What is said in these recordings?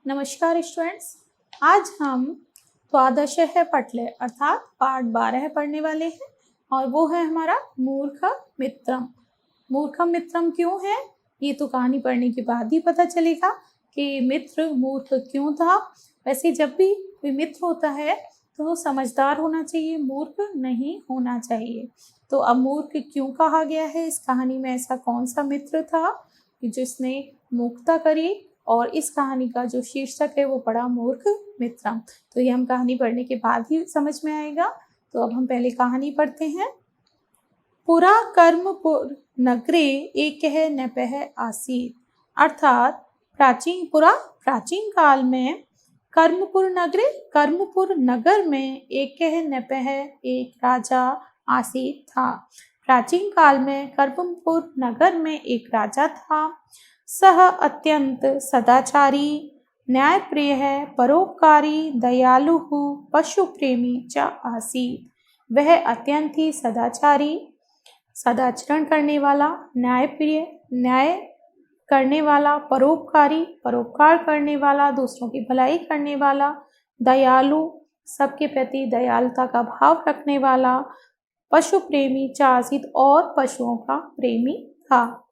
नमस्कार स्टूडेंट्स। आज हम द्वादशः पटले अर्थात पाठ 12 पढ़ने वाले हैं और वो है हमारा मूर्खम मित्रम। मूर्खम मित्रम क्यों है ये तो कहानी पढ़ने के बाद ही पता चलेगा कि मित्र मूर्ख क्यों था। वैसे जब भी कोई मित्र होता है तो समझदार होना चाहिए, मूर्ख नहीं होना चाहिए। तो अब मूर्ख क्यों कहा गया है, इस कहानी में ऐसा कौन सा मित्र था कि जिसने मूर्खता करी, और इस कहानी का जो शीर्षक है वो पड़ा मूर्ख मित्रम। तो ये हम कहानी पढ़ने के बाद ही समझ में आएगा। तो अब हम पहले कहानी पढ़ते हैं। पुरा कर्मपुर नगरे एकः नृपः आसीत्, अर्थात प्राचीन काल में कर्मपुर नगर में एकः नृपः एक राजा आसीत् था। प्राचीन काल में कर्मपुर नगर में एक राजा था। सह अत्यंत सदाचारी, न्यायप्रिय है, परोपकारी, दयालु, पशु प्रेमी च आसीत्। वह अत्यंत ही सदाचरण करने वाला, न्याय करने वाला, परोपकार करने वाला, दूसरों की भलाई करने वाला, दयालु, सबके प्रति दयालुता का भाव रखने वाला, पशु प्रेमी च आसीत् और पशुओं का प्रेमी था।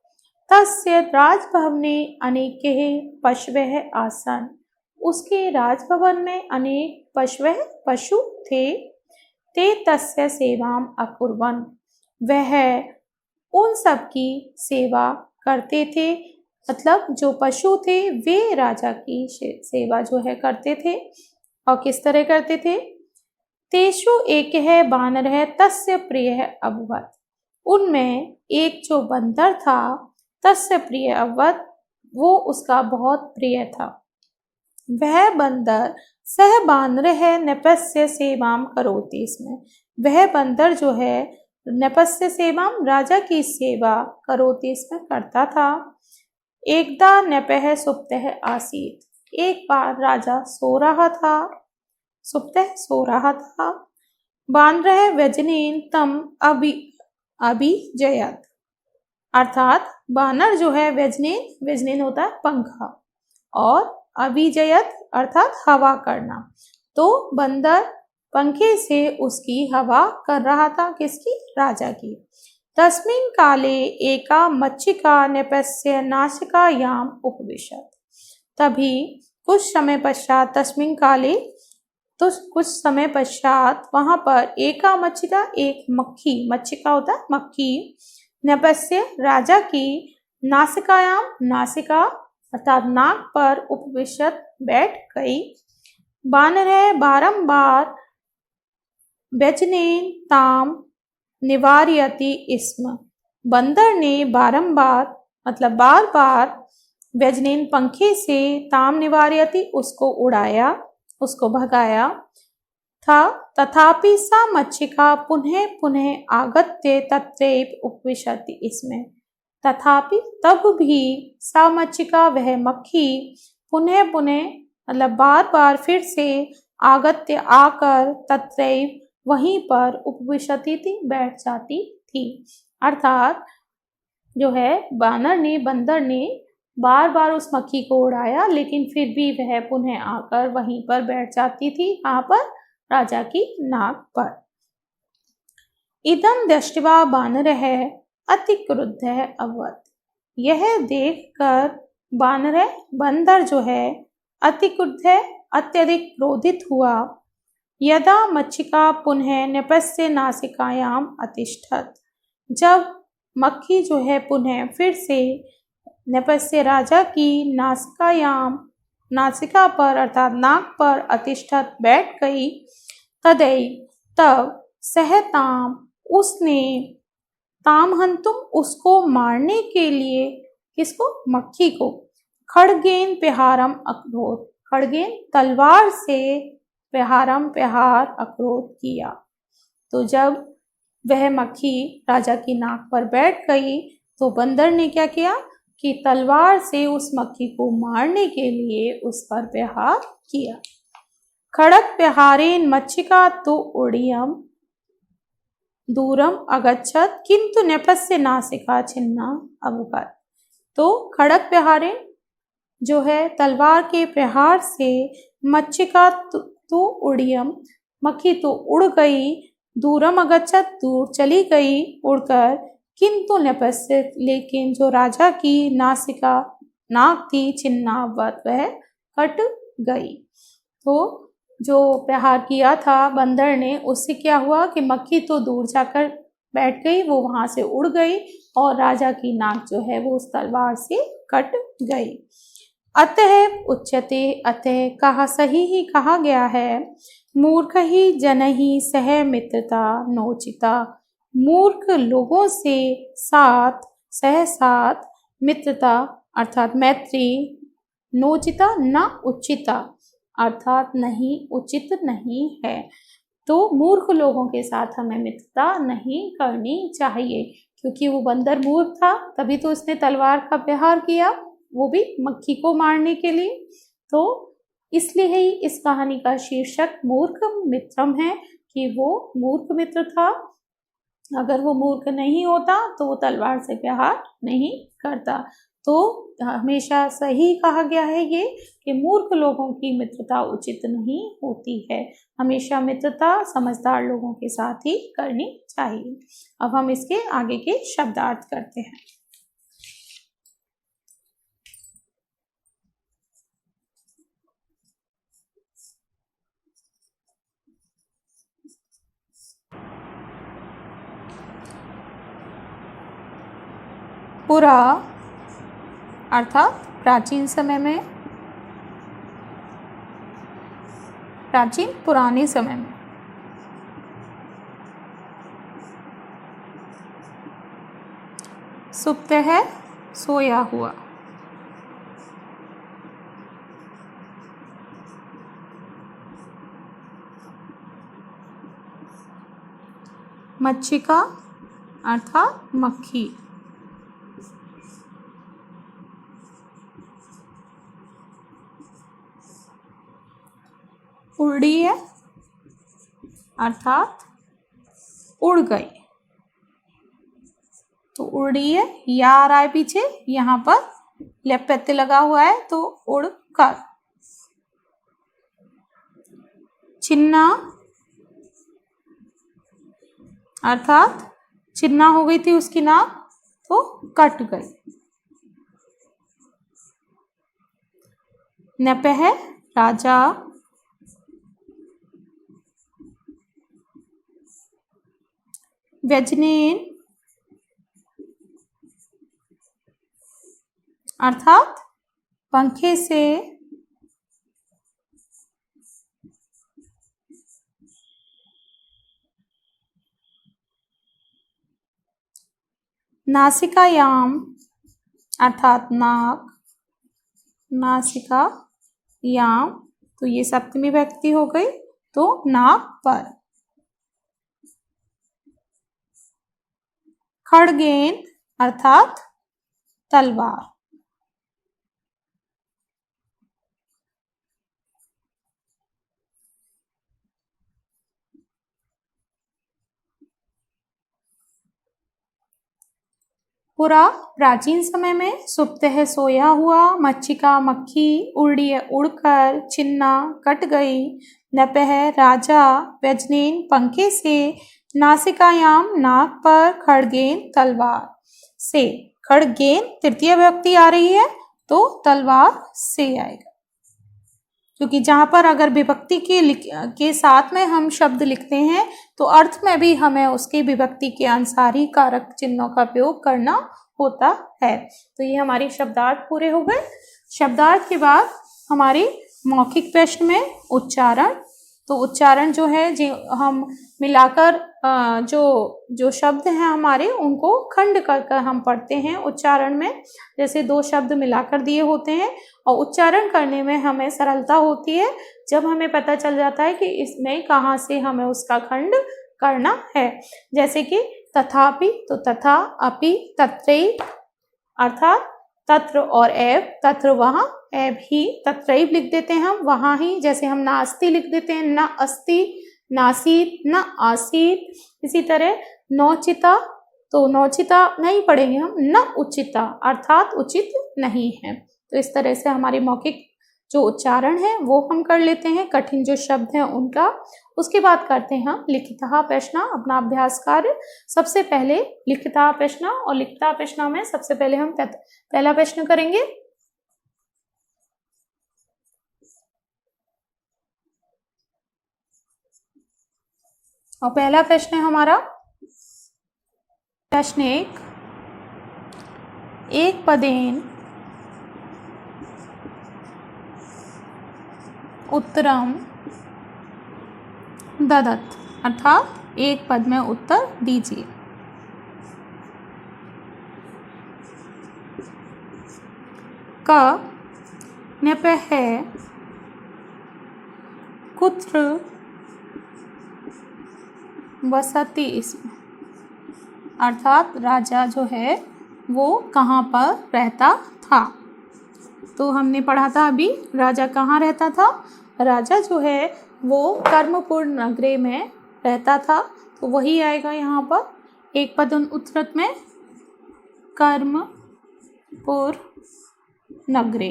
तस्य राजभवने अनेके पशवः आसन्, उसके राजभवन में अनेक पशु थे। ते तस्य सेवाम अकुर्वन्, वह उन सब की सेवा करते थे। मतलब जो पशु थे वे राजा की सेवा जो है करते थे। और किस तरह करते थे? तेषु एकः बानरः तस्य प्रियः अभवत्, उनमें एक जो बंदर था तस्य प्रिय अवध, वो उसका बहुत प्रिय था। वह बंदर सह बानरः नृपस्य सेवाम करोति, इसमें वह बंदर जो है नृपस्य सेवाम राजा की सेवा करोति इसमें करता था। एकदा नृपः सुप्तः आसीत्, एक बार राजा सो रहा था। बानरः व्यजनेन तम अभिजयत्, अर्थात बानर जो है व्यजनेन होता है पंखा, और अभिजयत अर्थात हवा करना। तो बंदर पंखे से उसकी हवा कर रहा था, किसकी? राजा की। तस्मिन् काले एका मक्षिका नृपस्य नासिकायाम उपविशत्, तभी कुछ समय पश्चात वहां पर एका मक्षिका, एक मक्षिका होता है मक्खी, नृपस्य राजा की नासिका अर्थात नाक पर उपविशत बैठ गई। बानरः बारंबार व्यजनेन ताम निवारयति स्म, बंदर ने बारंबार मतलब बार बार व्यजनेन पंखे से ताम निवारयति उसको उड़ाया, उसको भगाया था। तथापि सा मक्षिका पुनः पुनः आगत्य तत्रैव उपविशति, इसमें तथापि तब भी सा मक्षिका वह मक्खी पुनः पुनः मतलब बार बार फिर से आगत्य आकर तत्रैव वहीं पर उपविशति थी, बैठ जाती थी। अर्थात जो है बंदर ने बार बार उस मक्खी को उड़ाया, लेकिन फिर भी वह पुनः आकर वहीं पर बैठ जाती थी। कहाँ पर? राजा की नाक पर। इदं दृष्ट्वा बानरः अति क्रुद्धः अभवत्, यह देखकर बंदर जो है अति क्रुद्ध है, अत्यधिक क्रोधित हुआ। यदा मक्षिका पुनः नृपस्य नासिकायाम अतिष्ठत्, जब मक्खी जो है पुनः फिर से नृपस्य राजा की नासिका पर अर्थात नाक पर अतिष्ठत बैठ गई। तब सहताम, उसने ताम हंतुम उसको मारने के लिए, किसको? मक्खी को, खड्गेन प्रहारम अकरोत्, खड्गेन तलवार से प्रहार अकरोध किया। तो जब वह मक्खी राजा की नाक पर बैठ गई तो बंदर ने क्या किया कि तलवार से उस मक्खी को मारने के लिए उस पर प्रहार किया। खड़ग प्रहारेण मक्षिका तो उड़ियम दूरम अगच्छत किंतु नृपस्य नासिका छिन्ना अभवत्। तो खड़ग प्रहारेण जो है तलवार के प्रहार से मच्छिका तो उड़ियम, मक्खी तो उड़ गई, दूरम अगच्छत दूर चली गई उड़कर, किंतु नपश्यत लेकिन जो राजा की नासिका नाक थी छिन्नावत वह कट गई। तो जो प्रहार किया था बंदर ने उससे क्या हुआ कि मक्खी तो दूर जाकर बैठ गई, वो वहां से उड़ गई और राजा की नाक जो है वो उस तलवार से कट गई। अतः उच्यते, अतः कहा सही ही कहा गया है, मूर्ख ही जनहि सह मित्रता नोचिता, मूर्ख लोगों से साथ सह साथ मित्रता अर्थात मैत्री, नोचिता न उचिता अर्थात नहीं उचित नहीं है। तो मूर्ख लोगों के साथ हमें मित्रता नहीं करनी चाहिए, क्योंकि वो बंदर मूर्ख था तभी तो उसने तलवार का प्रहार किया, वो भी मक्खी को मारने के लिए। तो इसलिए ही इस कहानी का शीर्षक मूर्ख मित्रम है कि वो मूर्ख मित्र था। अगर वो मूर्ख नहीं होता तो वो तलवार से प्रहार नहीं करता। तो हमेशा सही कहा गया है ये कि मूर्ख लोगों की मित्रता उचित नहीं होती है, हमेशा मित्रता समझदार लोगों के साथ ही करनी चाहिए। अब हम इसके आगे के शब्दार्थ करते हैं। पुरा अर्थात प्राचीन समय में, प्राचीन पुराने समय में। सुप्त है सोया हुआ। मच्छिका अर्थात मक्खी। उड़ी है अर्थात उड़ गई। तो उड़ी है या आ रहा है पीछे, यहाँ पर लेप प्रत्यय लगा हुआ है तो उड़ कर। छिन्ना अर्थात छिन्ना हो गई थी उसकी नाक तो कट गई। नपह राजा, व्यजनेन अर्थात पंखे से, नासिकायाम अर्थात नाक, नासिका याम तो ये सप्तमी विभक्ति हो गई तो नाक पर। खड़गेन अर्थात तलवार। पुरा प्राचीन समय में, सुप्त है सोया हुआ, मच्छिका मक्खी, उड़ी उड़कर, छिन्ना कट गई, नपह राजा, व्यजनेन पंखे से, नासिकायाम नाक पर, खड़गेन तलवार से। खड़गेन तृतीय विभक्ति आ रही है तो तलवार से आएगा, क्योंकि जहाँ पर अगर विभक्ति के साथ में हम शब्द लिखते हैं तो अर्थ में भी हमें उसकी विभक्ति के अनुसार ही कारक चिन्हों का प्रयोग करना होता है। तो ये हमारी शब्दार्थ पूरे हो गए। शब्दार्थ के बाद हमारी मौखिक प्रश्न में उच्चारण। तो उच्चारण जो है जो हम मिलाकर जो शब्द हैं हमारे उनको खंड कर हम पढ़ते हैं उच्चारण में। जैसे दो शब्द मिलाकर दिए होते हैं और उच्चारण करने में हमें सरलता होती है जब हमें पता चल जाता है कि इसमें कहाँ से हमें उसका खंड करना है। जैसे कि तथापि, तो तथा, अपि, तत्रैव अर्थात तत्र और एव, तत्र वहाँ, एव ही, तत्रैव लिख देते हैं हम वहाँ ही। जैसे हम नास्ति लिख देते हैं न अस्ति, नासीत न आसीत। इसी तरह नौचिता, तो नौचिता नहीं पढ़ेंगे हम, न उचिता अर्थात उचित नहीं है। तो इस तरह से हमारी मौखिक जो उच्चारण है वो हम कर लेते हैं, कठिन जो शब्द हैं उनका। उसके बाद करते हैं हम लिखितः प्रश्न, अपना अभ्यास कार्य। सबसे पहले लिखितः प्रश्न, और लिखितः प्रश्न में सबसे पहले हम पहला प्रश्न करेंगे। और पहला प्रश्न है हमारा प्रश्न एक पदेन उत्तरम ददत, अर्थात एक पद में उत्तर दीजिए। क न्यपः कुत्र वसति इसमें, अर्थात राजा जो है वो कहाँ पर रहता था। तो हमने पढ़ा था अभी राजा कहाँ रहता था। राजा जो है वो कर्मपुर नगरे में रहता था, तो वही आएगा यहाँ पर एक पद उत्तरत में, कर्मपुर नगरे,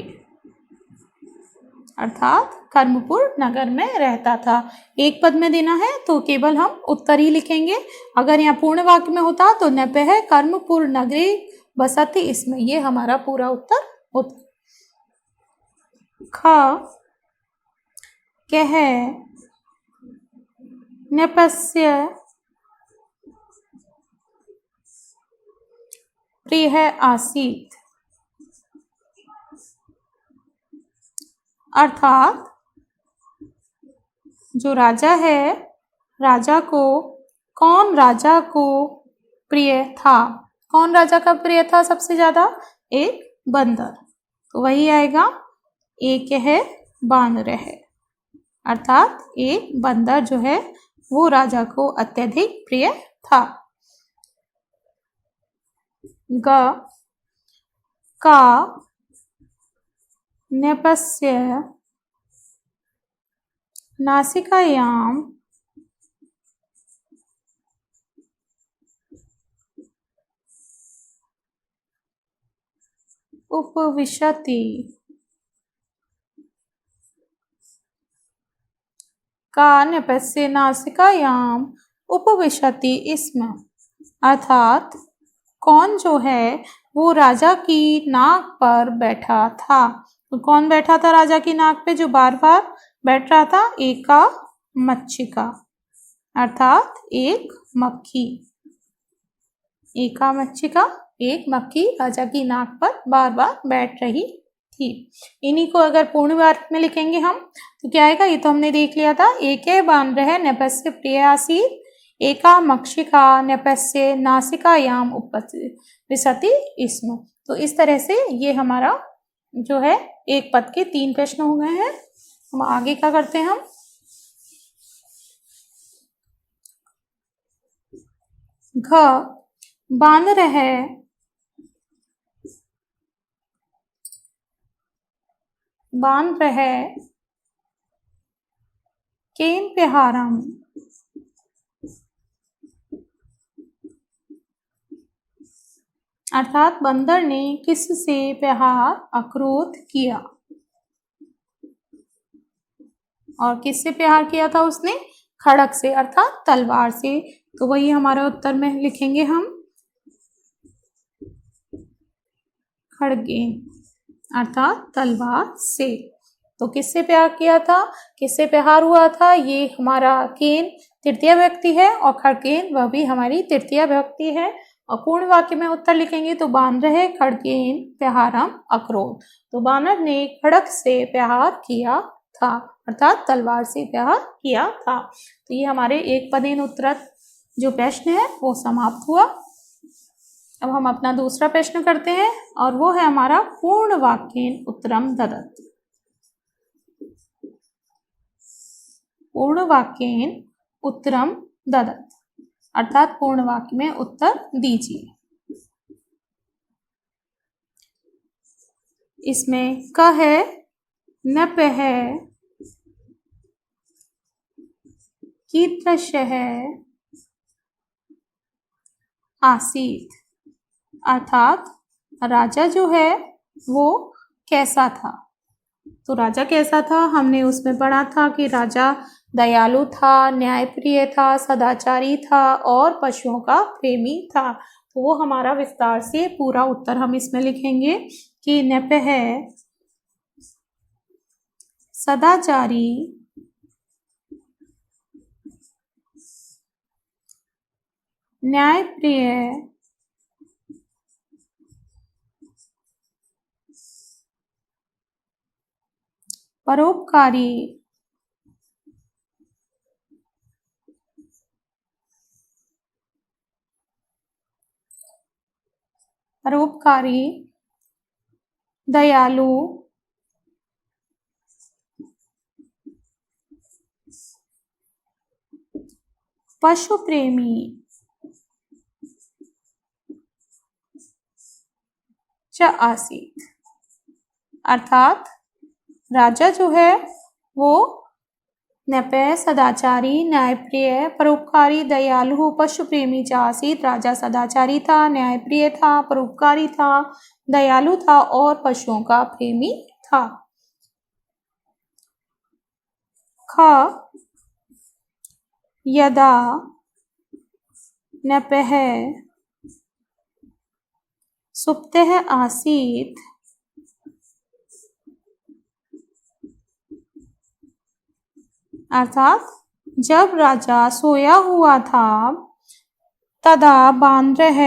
अर्थात कर्मपुर नगर में रहता था। एक पद में देना है तो केवल हम उत्तर ही लिखेंगे। अगर यहाँ पूर्ण वाक्य में होता तो न्यपः कर्मपुर नगरे बसति इसमें, ये हमारा पूरा उत्तर होता। ख कह न्यपस्य प्रिय आसीत, अर्थात जो राजा है, राजा को कौन राजा को प्रिय था। कौन राजा का प्रिय था सबसे ज्यादा? एक बंदर, तो वही आएगा एक है बानर है, अर्थात एक बंदर जो है वो राजा को अत्यधिक प्रिय था। ग का न्यपस्य नासिकायाम उपविशति, का न्यपस्य नासिकायाम उपविशति इसमें, अर्थात कौन जो है वो राजा की नाक पर बैठा था। तो कौन बैठा था राजा की नाक पे जो बार बार बैठ रहा था? एका मक्षिका, अर्थात एक मक्खी। एका मक्षिका, एक मक्खी राजा की नाक पर बार बार बैठ रही थी। इन्हीं को अगर पूर्ण वाक्य में लिखेंगे हम तो क्या आएगा? ये तो हमने देख लिया था। एके बानरः न्यपस्य प्रिय आसीत्, एका मक्षिका न्यपस्य नासिकायाम उपविशति इसमें। तो इस तरह से ये हमारा जो है एक पद के 3 प्रश्न हो गए हैं। हम आगे क्या करते हैं? हम घ बानरः केन प्रहारम, अर्थात बंदर ने किससे प्रहार अक्रोध किया। और किससे प्रहार किया था उसने? खड़ग से, अर्थात तलवार से। तो वही हमारे उत्तर में लिखेंगे हम, खड़गेन, अर्थात तलवार से। तो किससे प्रहार किया था? किससे प्रहार हुआ था? ये हमारा केन तृतीय व्यक्ति है और खड़गेन वह भी हमारी तृतीय व्यक्ति है। और पूर्ण वाक्य में उत्तर लिखेंगे तो बानरः खड़गेन प्रहारम अक्रोध, तो बानर ने खड़ग से प्रहार किया था, अर्थात तलवार से प्रहार किया था। तो ये हमारे एक पदेन उत्तरत जो प्रश्न है वो समाप्त हुआ। अब हम अपना दूसरा प्रश्न करते हैं और वो है हमारा पूर्ण वाक्येन उत्तरम ददत। पूर्ण वाक्येन उत्तरम ददत, अर्थात पूर्ण वाक्य में उत्तर दीजिए। इसमें क है, न्यपः कीदृशः आसीत्, अर्थात राजा जो है वो कैसा था। तो राजा कैसा था, हमने उसमें पढ़ा था कि राजा दयालु था, न्यायप्रिय था, सदाचारी था और पशुओं का प्रेमी था। तो वो हमारा विस्तार से पूरा उत्तर हम इसमें लिखेंगे कि नृपः सदाचारी, न्यायप्रिय, परोपकारी, दयालु, पशु प्रेमी च आसीत। अर्थात राजा जो है वो नृपः, सदाचारी, न्यायप्रिय, परोपकारी, दयालु, पशु प्रेमी च आसीत। राजा सदाचारी था, न्यायप्रिय था, परोपकारी था, दयालु था और पशुओं का प्रेमी था। ख यदा नृपः सुप्तः आसीत् अर्थात जब राजा सोया हुआ था, तदा बानरः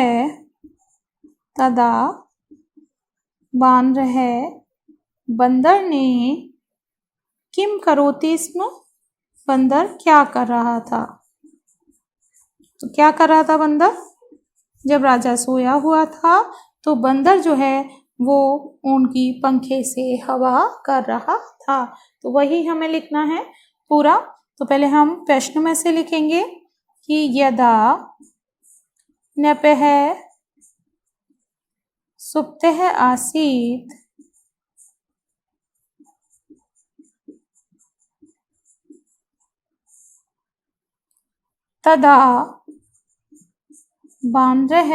बंदर ने किम करोति स्म, बंदर क्या कर रहा था। तो क्या कर रहा था बंदर, जब राजा सोया हुआ था तो बंदर जो है वो उनकी पंखे से हवा कर रहा था। तो वही हमें लिखना है पूरा। तो पहले हम प्रश्न में से लिखेंगे कि यदा नृपः सुप्तः आसीत् तदा बानरः,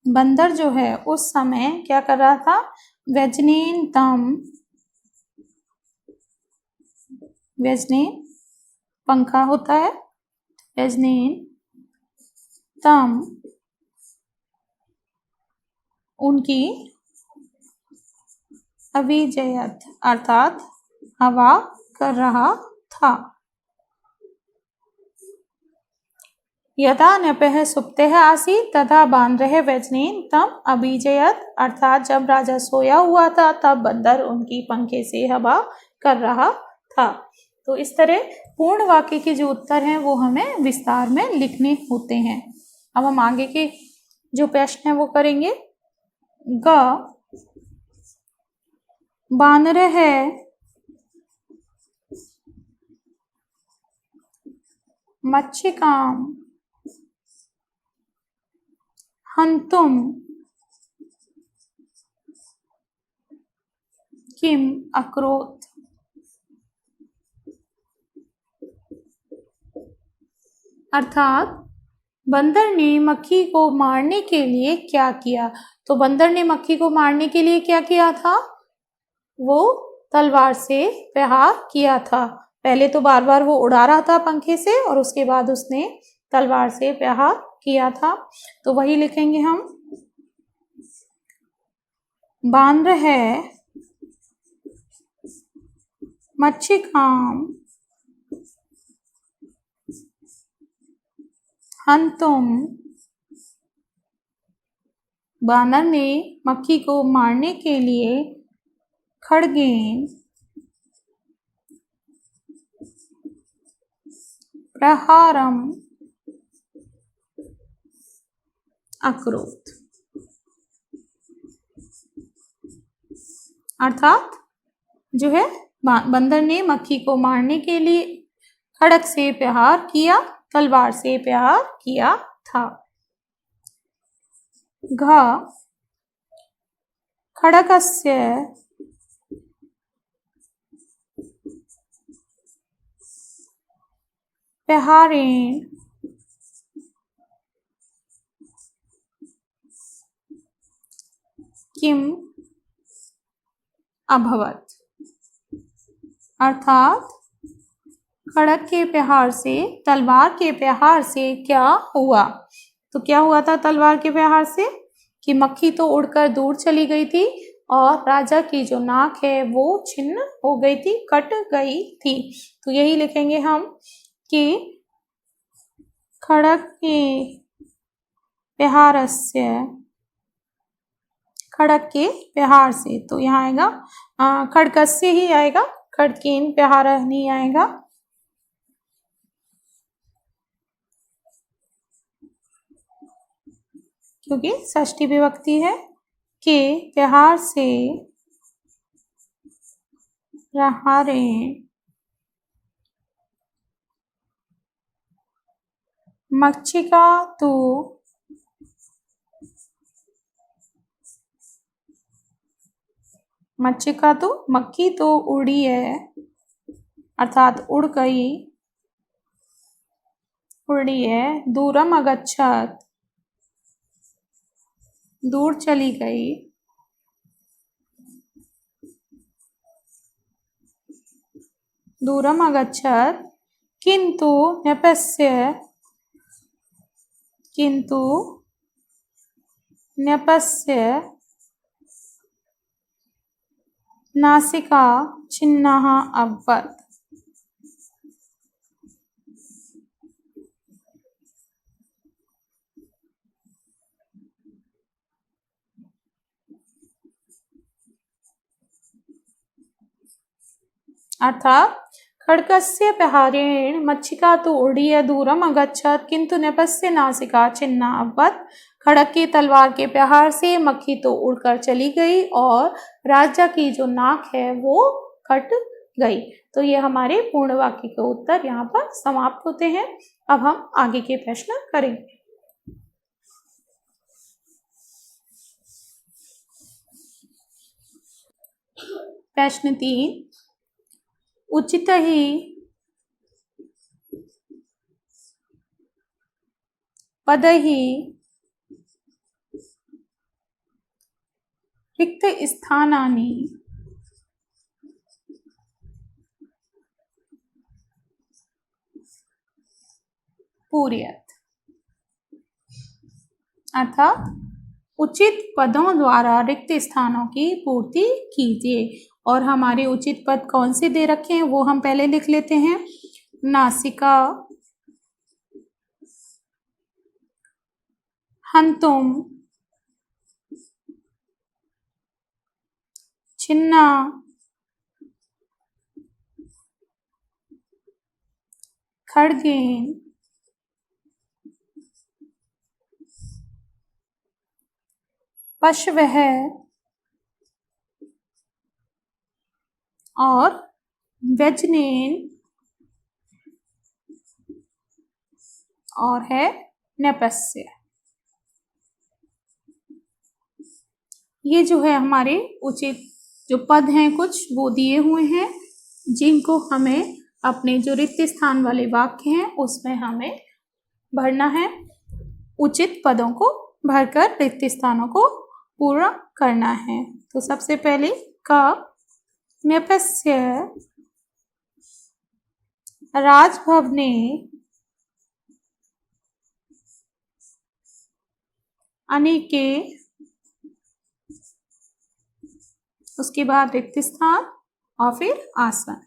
बंदर जो है उस समय क्या कर रहा था, व्यजनेन पंखा होता है, व्यजनेन तम उनकी अभिजयत अर्थात हवा कर रहा था। यदा नृपः सुप्तः आसीत् तथा बानरः व्यजनेन तम अभिजयत अर्थात जब राजा सोया हुआ था तब बंदर उनकी पंखे से हवा कर रहा था। तो इस तरह पूर्ण वाक्य के जो उत्तर हैं वो हमें विस्तार में लिखने होते हैं। अब हम आगे के जो प्रश्न है वो करेंगे। ग बानरः मच्छिकां हन्तुं किम अकरोत्, अर्थात बंदर ने मक्खी को मारने के लिए क्या किया। तो बंदर ने मक्खी को मारने के लिए क्या किया था, वो तलवार से प्रहार किया था। पहले तो बार बार वो उड़ा रहा था पंखे से और उसके बाद उसने तलवार से प्रहार किया था। तो वही लिखेंगे हम, बानरः मच्छिकां हन्तुं, बानर ने मक्खी को मारने के लिए खड्गेन प्रहारम अकरोत्, अर्थात जो है बंदर ने मक्खी को मारने के लिए खड्ग से प्रहार किया, तलवार से प्रहार किया था। घ खड्गस्य प्रहारेण किम अभवत, अर्थात खड़ग के प्रहार से, तलवार के प्रहार से क्या हुआ। तो क्या हुआ था तलवार के प्रहार से कि मक्खी तो उड़कर दूर चली गई थी और राजा की जो नाक है वो छिन्न हो गई थी, कट गई थी। तो यही लिखेंगे हम कि खड़ग के प्रहारस्य, खड़ग के प्रहार से, तो यहाँ आएगा खड़गस्य ही आएगा, खड़गेन प्रहार नहीं आएगा। क्योंकि षष्ठी विभक्ति है। के प्रहार से प्रहारे मक्षिका तो मक्षिका तो मक्खी तो उड़ी है, अर्थात उड़ गई, उड़ी है। दूरम अगच्छत, दूर चली गई। दूरम अगच्छत किंतु न्यपस्य, किंतु न्यपस्य नासिका छिन्नः अभवत्, अर्थात खड्गस्य प्रहारेण मक्षिका तो उड़ी है, दूरम अगच्छत किंतु नृपस्य नासिका छिन्ना अभवत्। खड़ग की तलवार के प्रहार से मक्खी तो उड़कर चली गई और राजा की जो नाक है वो कट गई। तो ये हमारे पूर्ण वाक्य के उत्तर यहाँ पर समाप्त होते हैं। अब हम आगे के प्रश्न करेंगे। प्रश्न 3, उचित ही पद ही रिक्त स्थानानि पूरयत्, अर्थात उचित पदों द्वारा रिक्त स्थानों की पूर्ति कीजिए। और हमारे उचित पद कौन से दे रखे हैं वो हम पहले लिख लेते हैं। नासिका, हंतुम, छिन्ना, खड्गेन, पशवः और व्यजनेन और है नृपस्य। ये जो है हमारे उचित जो पद हैं कुछ वो दिए हुए हैं, जिनको हमें अपने जो रिक्त स्थान वाले वाक्य हैं उसमें हमें भरना है। उचित पदों को भरकर रिक्त स्थानों को पूरा करना है। तो सबसे पहले का नृपस्य राजभवने अनेके, उसके बाद रिक्त स्थान और फिर आसन।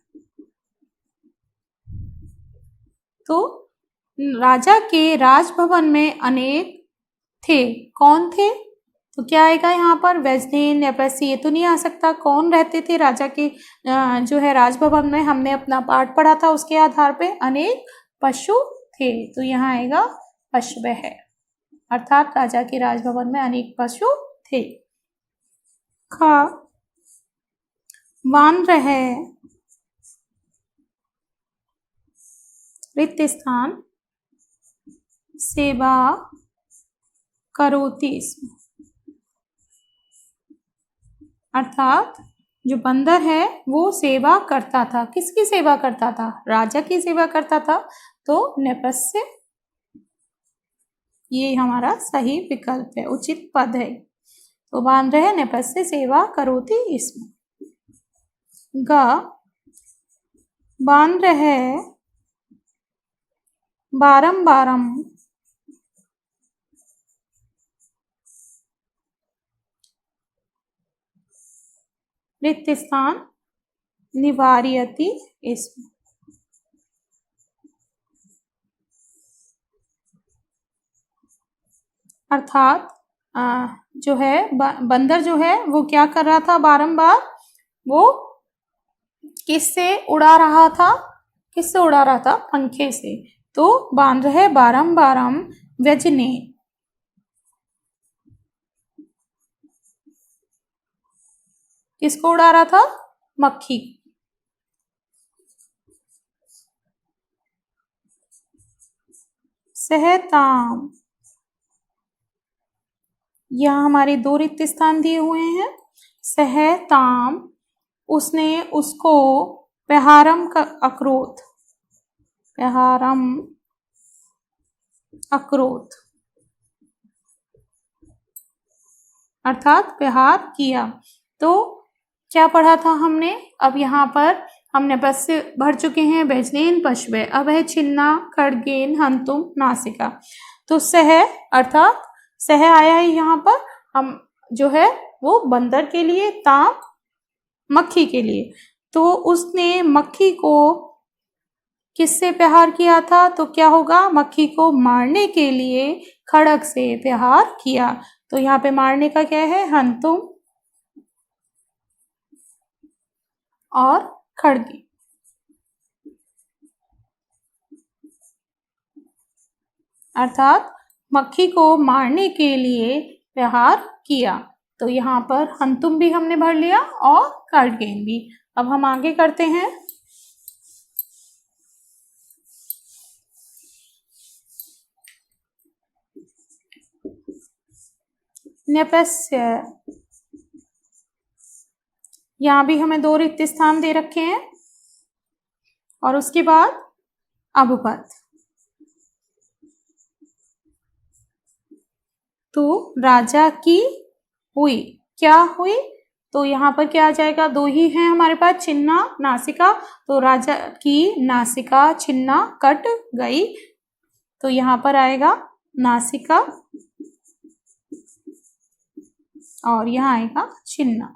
तो राजा के राजभवन में अनेक थे, कौन थे? तो क्या आएगा यहाँ पर? व्यजनेन, नृपस्य, ये तो नहीं आ सकता। कौन रहते थे राजा के जो है राजभवन में? हमने अपना पाठ पढ़ा था उसके आधार पे अनेक पशु थे, तो यहाँ आएगा पशवः, अर्थात राजा के राजभवन में अनेक पशु थे। खा वानरः रिक्त स्थान सेवा करोति स्म, अर्थात जो बंदर है वो सेवा करता था। किसकी सेवा करता था? राजा की सेवा करता था। तो नृपस्य ये हमारा सही विकल्प है, उचित पद है। तो वानरः नृपस्य सेवा करोति स्म। ग बान रहे बारम बारम रिक्त स्थान निवारयति इसमें। अर्थात जो है बंदर जो है वो क्या कर रहा था, बारंबार वो किससे उड़ा रहा था, किससे उड़ा रहा था, पंखे से। तो बांध रहे बारम व्यजने, किसको उड़ा रहा था, मक्खी। सहताम, यहाँ हमारे दो रिक्त स्थान दिए हुए हैं। सहताम, उसने उसको प्रहारम का अक्रोध, प्रहारम अक्रोध अर्थात प्रहार किया। तो क्या पढ़ा था हमने, अब यहाँ पर हमने बस से भर चुके हैं व्यजनेन पशवे, अब है छिन्ना खड्गेन हंतुम नासिका। तो सह अर्थात सह आया है यहाँ पर, हम जो है वो बंदर के लिए, ताम मक्खी के लिए। तो उसने मक्खी को किससे प्रहार किया था, तो क्या होगा, मक्खी को मारने के लिए खड़ग से प्रहार किया। तो यहाँ पे मारने का क्या है, हंतुम और खड्गे। अर्थात मक्खी को मारने के लिए प्रहार किया। तो यहाँ पर हंतुम भी हमने भर लिया और खड्गेन भी। अब हम आगे करते हैं। नेपस्य, यहाँ भी हमें दो रिक्त स्थान दे रखे हैं और उसके बाद अभुपद। तो राजा की हुई, क्या हुई, तो यहाँ पर क्या आ जाएगा, दो ही हैं हमारे पास, छिन्ना नासिका। तो राजा की नासिका छिन्ना कट गई, तो यहाँ पर आएगा नासिका और यहाँ आएगा छिन्ना।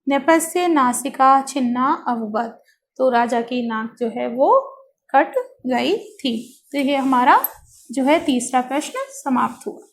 नेपस्य नासिका छिन्ना अभुपद, तो राजा की नाक जो है वो कट गई थी। तो ये हमारा जो है तीसरा प्रश्न समाप्त हुआ।